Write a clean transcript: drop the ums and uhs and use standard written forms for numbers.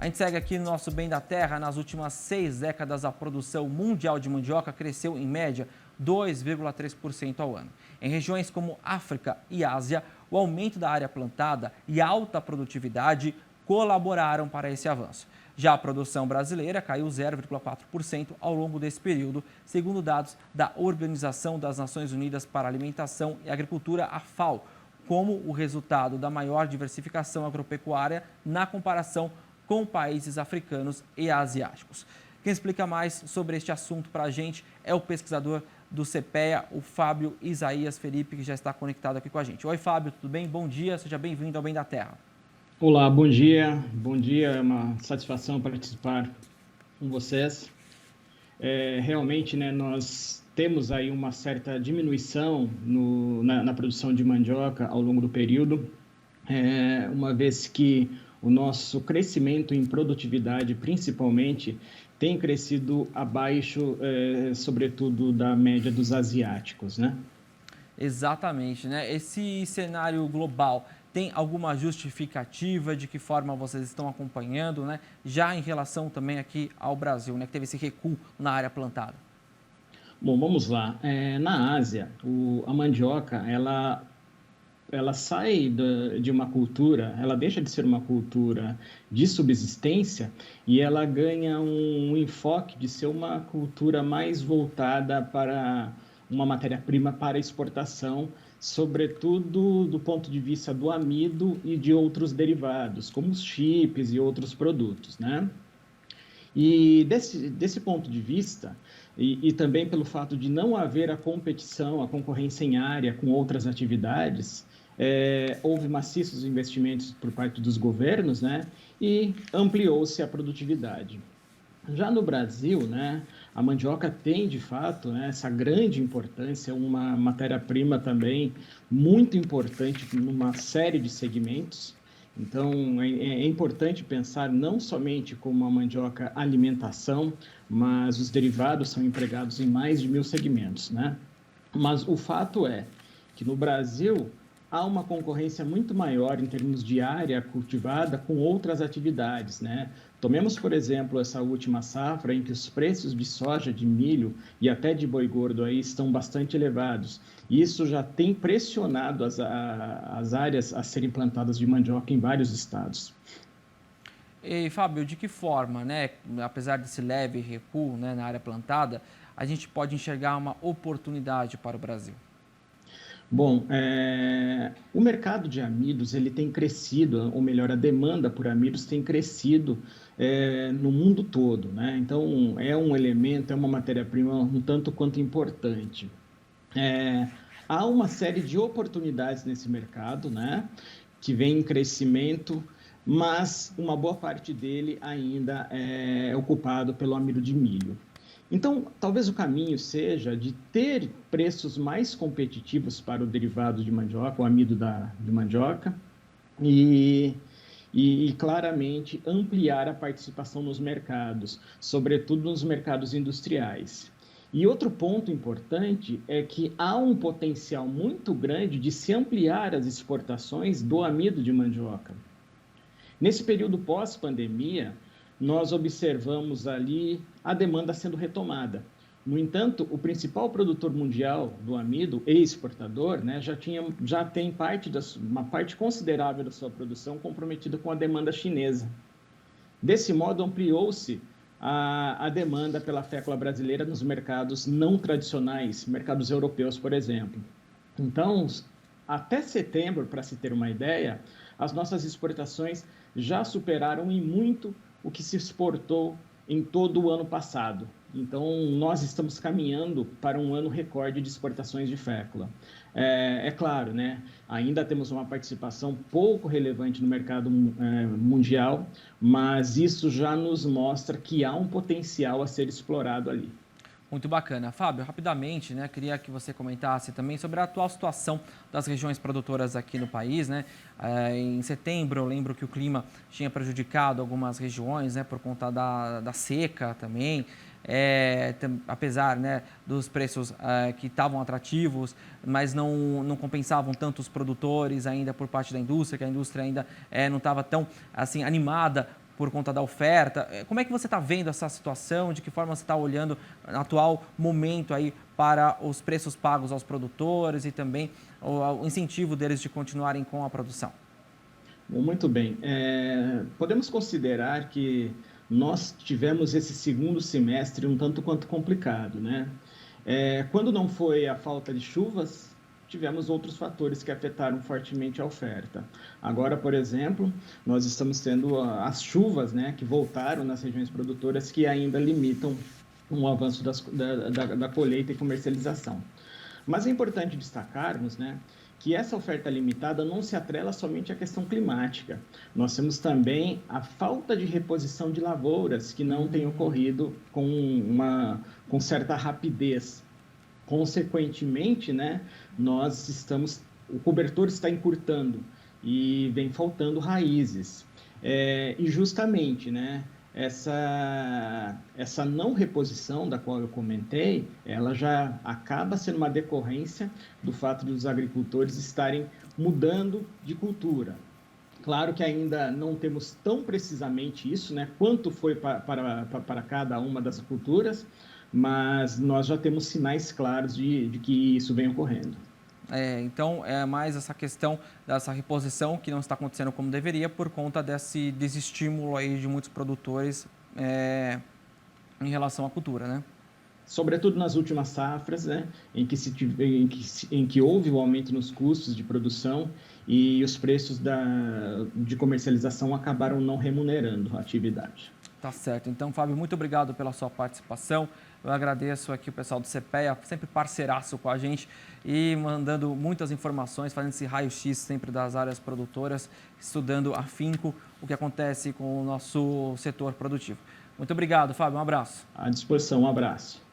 A gente segue aqui no nosso Bem da Terra. Nas últimas 6 décadas, a produção mundial de mandioca cresceu, em média, 2,3% ao ano. Em regiões como África e Ásia, o aumento da área plantada e alta produtividade colaboraram para esse avanço. Já a produção brasileira caiu 0,4% ao longo desse período, segundo dados da Organização das Nações Unidas para a Alimentação e Agricultura, a FAO, como o resultado da maior diversificação agropecuária na comparação com países africanos e asiáticos. Quem explica mais sobre este assunto para a gente é o pesquisador do CPEA, o Fábio Isaías Felipe, que já está conectado aqui com a gente. Oi, Fábio, tudo bem? Bom dia, seja bem-vindo ao Bem da Terra. Olá, bom dia. Bom dia, é uma satisfação participar com vocês. Realmente, né, nós temos aí uma certa diminuição na produção de mandioca ao longo do período, uma vez que o nosso crescimento em produtividade, principalmente, tem crescido abaixo, sobretudo, da média dos asiáticos, né? Exatamente, né? Esse cenário global tem alguma justificativa de que forma vocês estão acompanhando, né? Já em relação também aqui ao Brasil, né? Que teve esse recuo na área plantada. Bom, vamos lá. Na Ásia, a mandioca, ela sai de uma cultura, ela deixa de ser uma cultura de subsistência e ela ganha um enfoque de ser uma cultura mais voltada para uma matéria-prima para exportação, sobretudo do ponto de vista do amido e de outros derivados, como os chips e outros produtos, né? E desse ponto de vista, e também pelo fato de não haver a competição, a concorrência em área com outras atividades, houve maciços investimentos por parte dos governos, né? E ampliou-se a produtividade. Já no Brasil, né, a mandioca tem, de fato, né, essa grande importância, uma matéria-prima também muito importante numa série de segmentos. Então, é importante pensar não somente como a mandioca alimentação, mas os derivados são empregados em mais de 1.000 segmentos, né? Mas o fato é que no Brasil há uma concorrência muito maior em termos de área cultivada com outras atividades, né? Tomemos, por exemplo, essa última safra em que os preços de soja, de milho e até de boi gordo aí estão bastante elevados. Isso já tem pressionado as áreas a serem plantadas de mandioca em vários estados. E, Fábio, de que forma, né, apesar desse leve recuo, né, na área plantada, a gente pode enxergar uma oportunidade para o Brasil? Bom, o mercado de amidos ele tem crescido, ou melhor, a demanda por amidos tem crescido no mundo todo, né? Então, é um elemento, é uma matéria-prima um tanto quanto importante. Há uma série de oportunidades nesse mercado, né, que vem em crescimento, mas uma boa parte dele ainda é ocupado pelo amido de milho. Então, talvez o caminho seja de ter preços mais competitivos para o derivado de mandioca, o amido de mandioca, e claramente ampliar a participação nos mercados, sobretudo nos mercados industriais. E outro ponto importante é que há um potencial muito grande de se ampliar as exportações do amido de mandioca. Nesse período pós-pandemia, nós observamos ali a demanda sendo retomada. No entanto, o principal produtor mundial do amido e exportador, né, já tem uma parte considerável da sua produção comprometida com a demanda chinesa. Desse modo, ampliou-se a demanda pela fécula brasileira nos mercados não tradicionais, mercados europeus, por exemplo. Então, até setembro, para se ter uma ideia, as nossas exportações já superaram em muito o que se exportou em todo o ano passado. Então, nós estamos caminhando para um ano recorde de exportações de fécula. É claro, né? Ainda temos uma participação pouco relevante no mercado mundial, mas isso já nos mostra que há um potencial a ser explorado ali. Muito bacana. Fábio, rapidamente, né, queria que você comentasse também sobre a atual situação das regiões produtoras aqui no país, né? Em setembro, eu lembro que o clima tinha prejudicado algumas regiões, né, por conta da seca também. Apesar, né, dos preços que estavam atrativos, mas não compensavam tanto os produtores ainda por parte da indústria, que a indústria ainda não estava tão assim, animada por conta da oferta. Como é que você está vendo essa situação? De que forma você está olhando no atual momento aí para os preços pagos aos produtores e também o incentivo deles de continuarem com a produção? Bom, muito bem. Podemos considerar que nós tivemos esse segundo semestre um tanto quanto complicado, né? Quando não foi a falta de chuvas, tivemos outros fatores que afetaram fortemente a oferta. Agora, por exemplo, nós estamos tendo as chuvas, né, que voltaram nas regiões produtoras que ainda limitam um avanço da colheita e comercialização. Mas é importante destacarmos, né, que essa oferta limitada não se atrela somente à questão climática. Nós temos também a falta de reposição de lavouras que não tem ocorrido com certa rapidez. Consequentemente, né, o cobertor está encurtando e vem faltando raízes. E justamente, né, essa não reposição da qual eu comentei, ela já acaba sendo uma decorrência do fato dos agricultores estarem mudando de cultura. Claro que ainda não temos tão precisamente isso, né, quanto foi para cada uma das culturas, mas nós já temos sinais claros de que isso vem ocorrendo. Então, é mais essa questão dessa reposição que não está acontecendo como deveria por conta desse desestímulo aí de muitos produtores em relação à cultura, né? Sobretudo nas últimas safras, né, em que houve o aumento nos custos de produção e os preços de comercialização acabaram não remunerando a atividade. Tá certo. Então, Fábio, muito obrigado pela sua participação. Eu agradeço aqui o pessoal do CPEA, sempre parceiraço com a gente e mandando muitas informações, fazendo esse raio-x sempre das áreas produtoras, estudando afinco o que acontece com o nosso setor produtivo. Muito obrigado, Fábio. Um abraço. À disposição, um abraço.